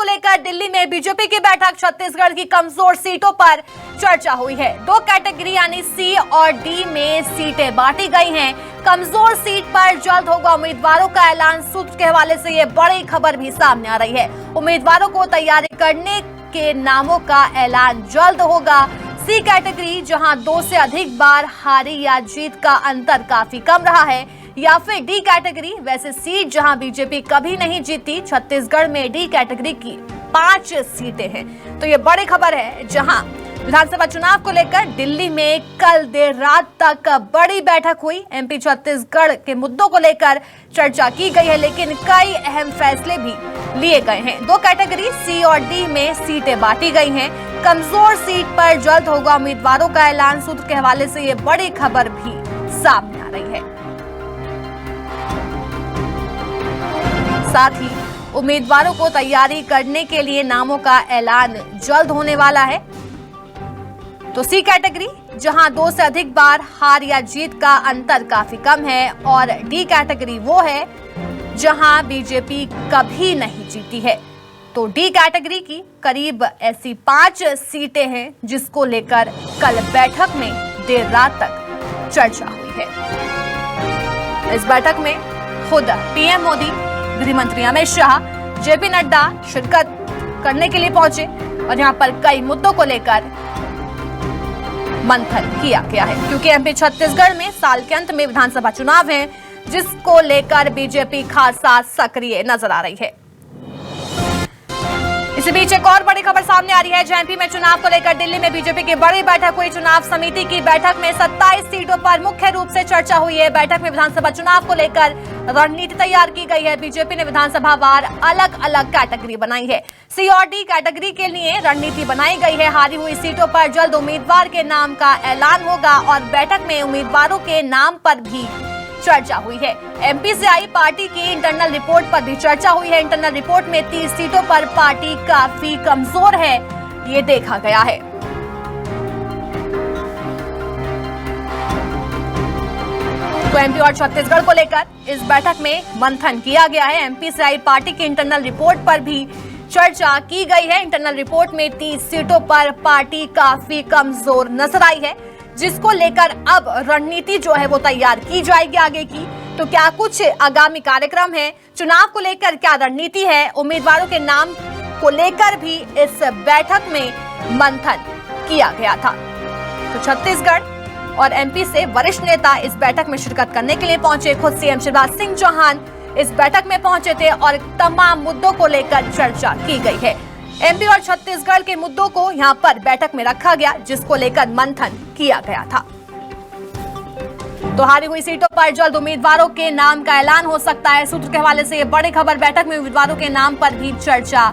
लेकर दिल्ली में बीजेपी की बैठक, छत्तीसगढ़ की कमजोर सीटों पर चर्चा हुई है। 2 कैटेगरी यानी सी और डी में सीटें बांटी गई हैं। कमजोर सीट पर जल्द होगा उम्मीदवारों का ऐलान। सूत्र के हवाले से ये बड़ी खबर भी सामने आ रही है। उम्मीदवारों को तैयारी करने के नामों का ऐलान जल्द होगा। सी कैटेगरी जहां 2 से अधिक बार हारी या जीत का अंतर काफी कम रहा है, या फिर डी कैटेगरी वैसे सीट जहां बीजेपी कभी नहीं जीती। छत्तीसगढ़ में डी कैटेगरी की 5 सीटें हैं। तो ये बड़ी खबर है, जहां विधानसभा चुनाव को लेकर दिल्ली में कल देर रात तक बड़ी बैठक हुई। एमपी छत्तीसगढ़ के मुद्दों को लेकर चर्चा की गई है, लेकिन कई अहम फैसले भी लिए गए हैं। 2 कैटेगरी सी और डी में सीटें बांटी गई हैं। कमजोर सीट पर जल्द होगा उम्मीदवारों का ऐलान। सूत्र के हवाले से ये बड़ी खबर भी सामने आ रही है। साथ ही उम्मीदवारों को तैयारी करने के लिए नामों का ऐलान जल्द होने वाला है। तो सी कैटेगरी जहां 2 से अधिक बार हार या जीत का अंतर काफी कम है, और डी कैटेगरी वो है जहां बीजेपी कभी नहीं जीती है। तो डी कैटेगरी की करीब ऐसी 5 सीटें हैं जिसको लेकर कल बैठक में देर रात तक चर्चा हुई है। इस बैठक में खुद पीएम मोदी, गृह मंत्री अमित शाह, जेपी नड्डा शिरकत करने के लिए पहुंचे, और यहां पर कई मुद्दों को लेकर मंथन किया गया है, क्योंकि एमपी छत्तीसगढ़ में साल के अंत में विधानसभा चुनाव है, जिसको लेकर बीजेपी खासा सक्रिय नजर आ रही है। इसी बीच एक और बड़ी खबर सामने आ रही है, एमपी में चुनाव को लेकर दिल्ली में बीजेपी की बड़ी बैठक हुई। चुनाव समिति की बैठक में 27 सीटों पर मुख्य रूप से चर्चा हुई है। बैठक में विधानसभा चुनाव को लेकर रणनीति तैयार की गई है। बीजेपी ने विधानसभा वार अलग अलग कैटेगरी बनाई है। सी और डी कैटेगरी के लिए रणनीति बनाई गई है। हारी हुई सीटों पर जल्द उम्मीदवार के नाम का ऐलान होगा, और बैठक में उम्मीदवारों के नाम पर भी चर्चा हुई है। एमपी से आई पार्टी की इंटरनल रिपोर्ट पर भी चर्चा हुई है। इंटरनल रिपोर्ट में 30 सीटों पर पार्टी काफी कमजोर है, ये देखा गया है। तो एमपी और छत्तीसगढ़ को लेकर इस बैठक में मंथन किया गया है। एमपी से आई पार्टी की इंटरनल रिपोर्ट पर भी चर्चा की गई है। इंटरनल रिपोर्ट में 30 सीटों पर पार्टी काफी कमजोर नजर आई है, जिसको लेकर अब रणनीति जो है वो तैयार की जाएगी आगे की। तो क्या कुछ आगामी कार्यक्रम है, चुनाव को लेकर क्या रणनीति है, उम्मीदवारों के नाम को लेकर भी इस बैठक में मंथन किया गया था। तो छत्तीसगढ़ और एमपी से वरिष्ठ नेता इस बैठक में शिरकत करने के लिए पहुंचे। खुद सीएम शिवराज सिंह चौहान इस बैठक में पहुंचे थे, और तमाम मुद्दों को लेकर चर्चा की गई है। एमपी और छत्तीसगढ़ के मुद्दों को यहां पर बैठक में रखा गया, जिसको लेकर मंथन किया गया था। तो हारी हुई सीटों पर जल्द उम्मीदवारों के नाम का ऐलान हो सकता है। सूत्र के हवाले से ये बड़ी खबर, बैठक में उम्मीदवारों के नाम पर भी चर्चा